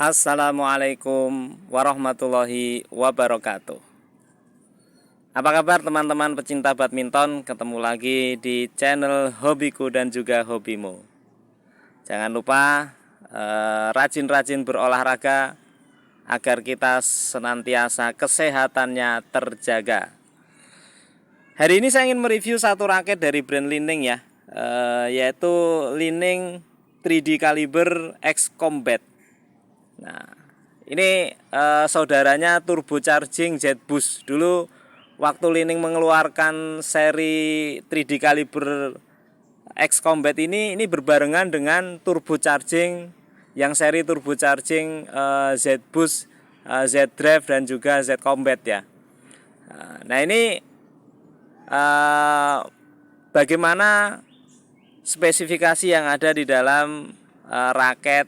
Assalamualaikum warahmatullahi wabarakatuh. Apa kabar teman-teman pecinta badminton? Ketemu lagi di channel Hobiku dan juga Hobimu. Jangan lupa rajin-rajin berolahraga agar kita senantiasa kesehatannya terjaga. Hari ini saya ingin mereview satu raket dari brand Li-Ning ya, yaitu Li-Ning 3D Caliber X Combat. Nah, ini saudaranya turbocharging Z Boost. Dulu waktu Li-Ning mengeluarkan seri 3D Caliber X Combat ini berbarengan dengan turbocharging yang seri turbocharging Z Boost, Z Drive dan juga Z Combat ya. Nah, ini bagaimana spesifikasi yang ada di dalam raket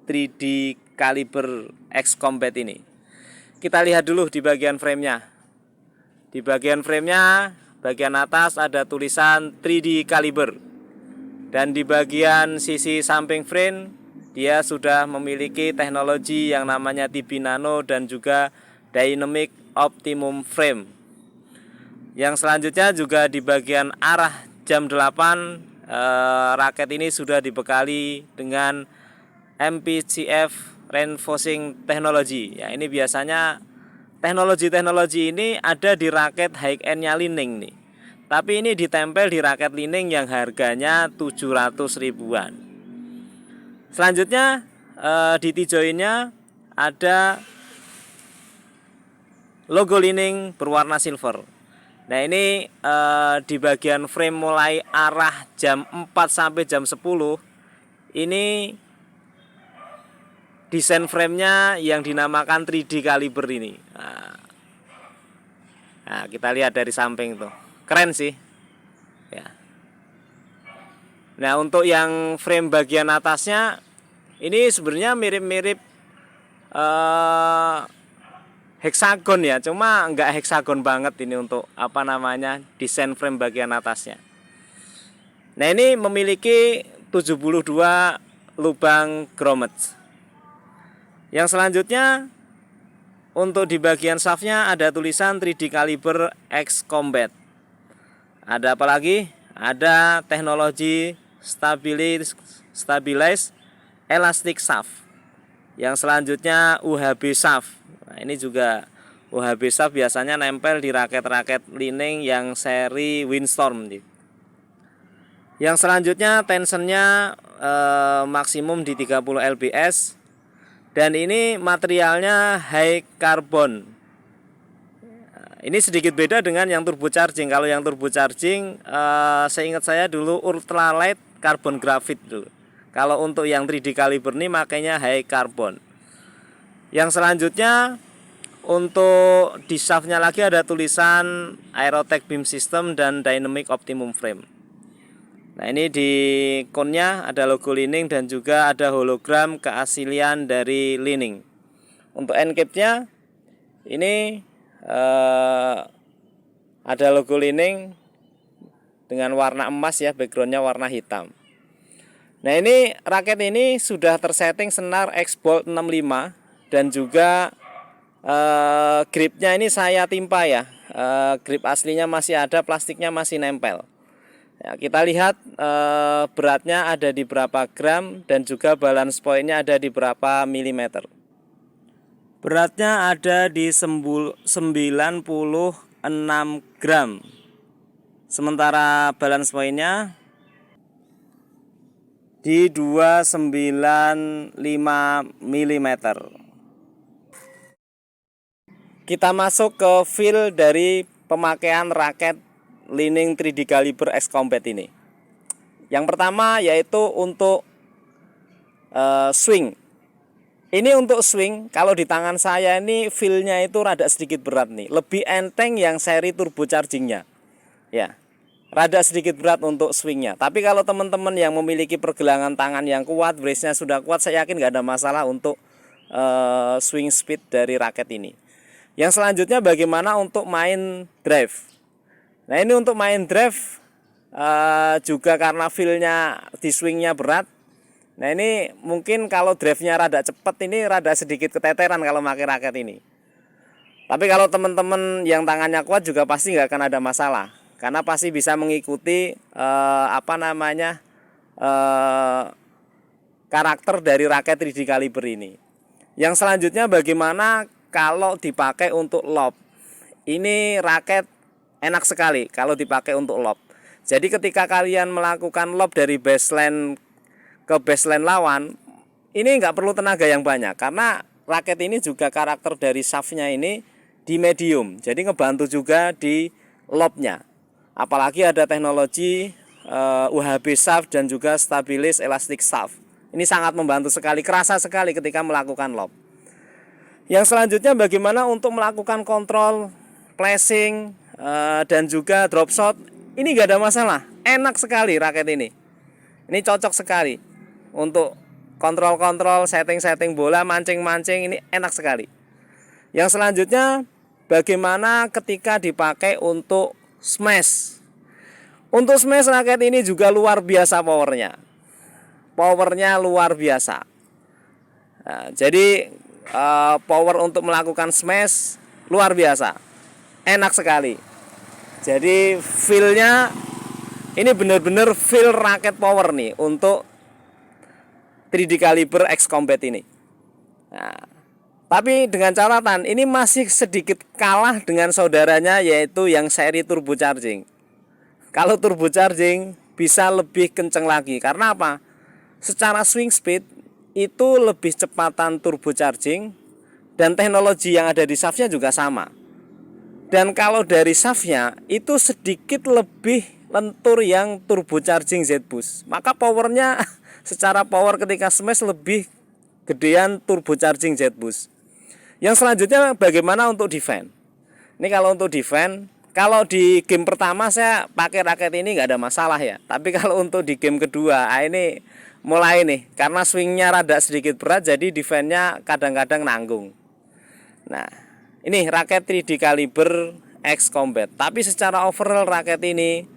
3D Caliber X Combat ini. Kita lihat dulu di bagian framenya. Di bagian framenya, bagian atas ada tulisan 3D Caliber. Dan di bagian sisi samping frame, dia sudah memiliki teknologi yang namanya TB Nano dan juga Dynamic Optimum Frame. Yang selanjutnya juga di bagian arah jam 8, raket ini sudah dibekali dengan MPCF Reinforcing Technology. Ya, ini biasanya teknologi ini ada di raket high end-nya Li-Ning nih. Tapi ini ditempel di raket Li-Ning yang harganya 700 ribuan. Selanjutnya di T-joinnya ada logo Li-Ning berwarna silver. Nah, ini di bagian frame mulai arah jam 4 sampai jam 10 ini desain framenya yang dinamakan 3D Caliber ini. Nah, kita lihat dari samping tuh, keren sih ya. Nah, untuk yang frame bagian atasnya ini sebenarnya mirip-mirip heksagon ya, cuma enggak heksagon banget ini untuk desain frame bagian atasnya. Nah, ini memiliki 72 lubang grommet. Yang selanjutnya untuk di bagian shaftnya ada tulisan 3D Caliber X Combat. Ada apa lagi? Ada teknologi stabilize elastic shaft. Yang selanjutnya UHB shaft. Nah, ini juga UHB shaft biasanya nempel di raket-raket Li-Ning yang seri Windstorm. Yang selanjutnya tensionnya maksimum di 30 lbs. Dan ini materialnya high carbon. Ini sedikit beda dengan yang turbocharging. Kalau yang turbocharging, seingat saya dulu ultralight carbon graphite dulu. Kalau untuk yang 3D Caliber ini makanya high carbon. Yang selanjutnya untuk di shaftnya lagi ada tulisan Aerotech Beam System dan Dynamic Optimum Frame. Nah, ini di konnya ada logo Li-Ning dan juga ada hologram keaslian dari Li-Ning. Untuk end cap-nya ini ada logo Li-Ning dengan warna emas ya, backgroundnya warna hitam. Nah, ini raket ini sudah tersetting senar X-Bolt 65 dan juga gripnya ini saya timpa ya. Grip aslinya masih ada, plastiknya masih nempel. Ya, kita lihat beratnya ada di berapa gram dan juga balance point-nya ada di berapa milimeter. Beratnya ada di 96 gram. Sementara balance point-nya di 295 milimeter. Kita masuk ke feel dari pemakaian raket Li-Ning 3D Caliber X Combat ini. Yang pertama yaitu untuk swing. Ini untuk swing, kalau di tangan saya ini feel-nya itu rada sedikit berat nih. Lebih enteng yang seri turbochargingnya. Ya, rada sedikit berat untuk swingnya. Tapi kalau teman-teman yang memiliki pergelangan tangan yang kuat, brace-nya sudah kuat, saya yakin nggak ada masalah untuk swing speed dari raket ini. Yang selanjutnya bagaimana untuk main drive. Nah, ini untuk main drive juga karena feel-nya di swingnya berat. Nah ini mungkin kalau drive-nya rada cepet ini rada sedikit keteteran kalau pakai raket ini. Tapi kalau teman-teman yang tangannya kuat juga pasti nggak akan ada masalah, karena pasti bisa mengikuti karakter dari raket 3D Caliber ini. Yang selanjutnya bagaimana kalau dipakai untuk lob. Ini raket enak sekali kalau dipakai untuk lob. Jadi ketika kalian melakukan lob dari baseline ke baseline lawan, ini nggak perlu tenaga yang banyak, karena raket ini juga karakter dari shaftnya ini di medium, jadi ngebantu juga di lobnya. Apalagi ada teknologi UHB shaft dan juga stabilis elastic shaft. Ini sangat membantu sekali, kerasa sekali ketika melakukan lob. Yang selanjutnya bagaimana untuk melakukan kontrol flashing dan juga drop shot. Ini nggak ada masalah, enak sekali raket ini. Ini cocok sekali untuk kontrol-kontrol, setting-setting bola, mancing-mancing, ini enak sekali. Yang selanjutnya bagaimana ketika dipakai untuk smash. Untuk smash raket ini juga luar biasa powernya. Powernya luar biasa. Nah, jadi power untuk melakukan smash luar biasa, enak sekali. Jadi feel-nya ini benar-benar feel raket power nih untuk 3D Caliber X Combat ini. Nah, tapi dengan catatan ini masih sedikit kalah dengan saudaranya, yaitu yang seri turbocharging. Kalau turbocharging bisa lebih kenceng lagi, karena apa? Secara swing speed itu lebih cepatan turbocharging, dan teknologi yang ada di shaftnya juga sama. Dan kalau dari shaftnya itu sedikit lebih lentur yang turbocharging Z-Boost, maka powernya secara power ketika smash lebih gedean turbocharging Z-Boost. Yang selanjutnya bagaimana untuk defense. Ini kalau untuk defense, kalau di game pertama saya pakai raket ini nggak ada masalah ya. Tapi kalau untuk di game kedua, ini mulai nih, karena swingnya rada sedikit berat, jadi defense-nya kadang-kadang nanggung. Nah, ini raket 3D Caliber X Combat. Tapi secara overall raket ini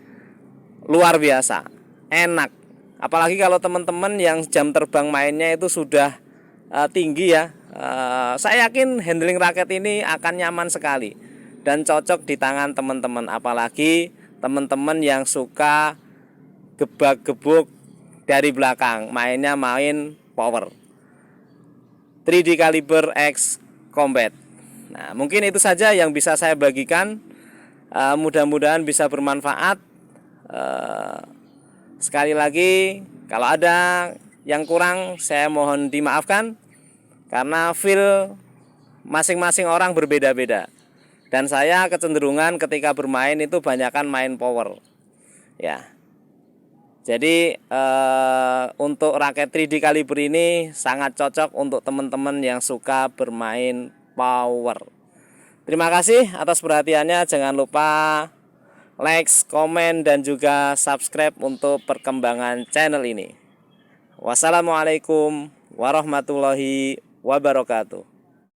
luar biasa, enak. Apalagi kalau teman-teman yang jam terbang mainnya itu sudah tinggi ya, saya yakin handling raket ini akan nyaman sekali dan cocok di tangan teman-teman. Apalagi teman-teman yang suka gebak-gebuk dari belakang, mainnya main power. 3D Caliber X Combat. Nah, mungkin itu saja yang bisa saya bagikan. Mudah-mudahan bisa bermanfaat. Sekali lagi, kalau ada yang kurang saya mohon dimaafkan, karena feel masing-masing orang berbeda-beda. Dan saya kecenderungan ketika bermain itu banyakkan main power. Ya. Jadi untuk raket 3D Caliber ini sangat cocok untuk teman-teman yang suka bermain power. Terima kasih atas perhatiannya. Jangan lupa like, komen, dan juga subscribe untuk perkembangan channel ini. Wassalamualaikum warahmatullahi wabarakatuh.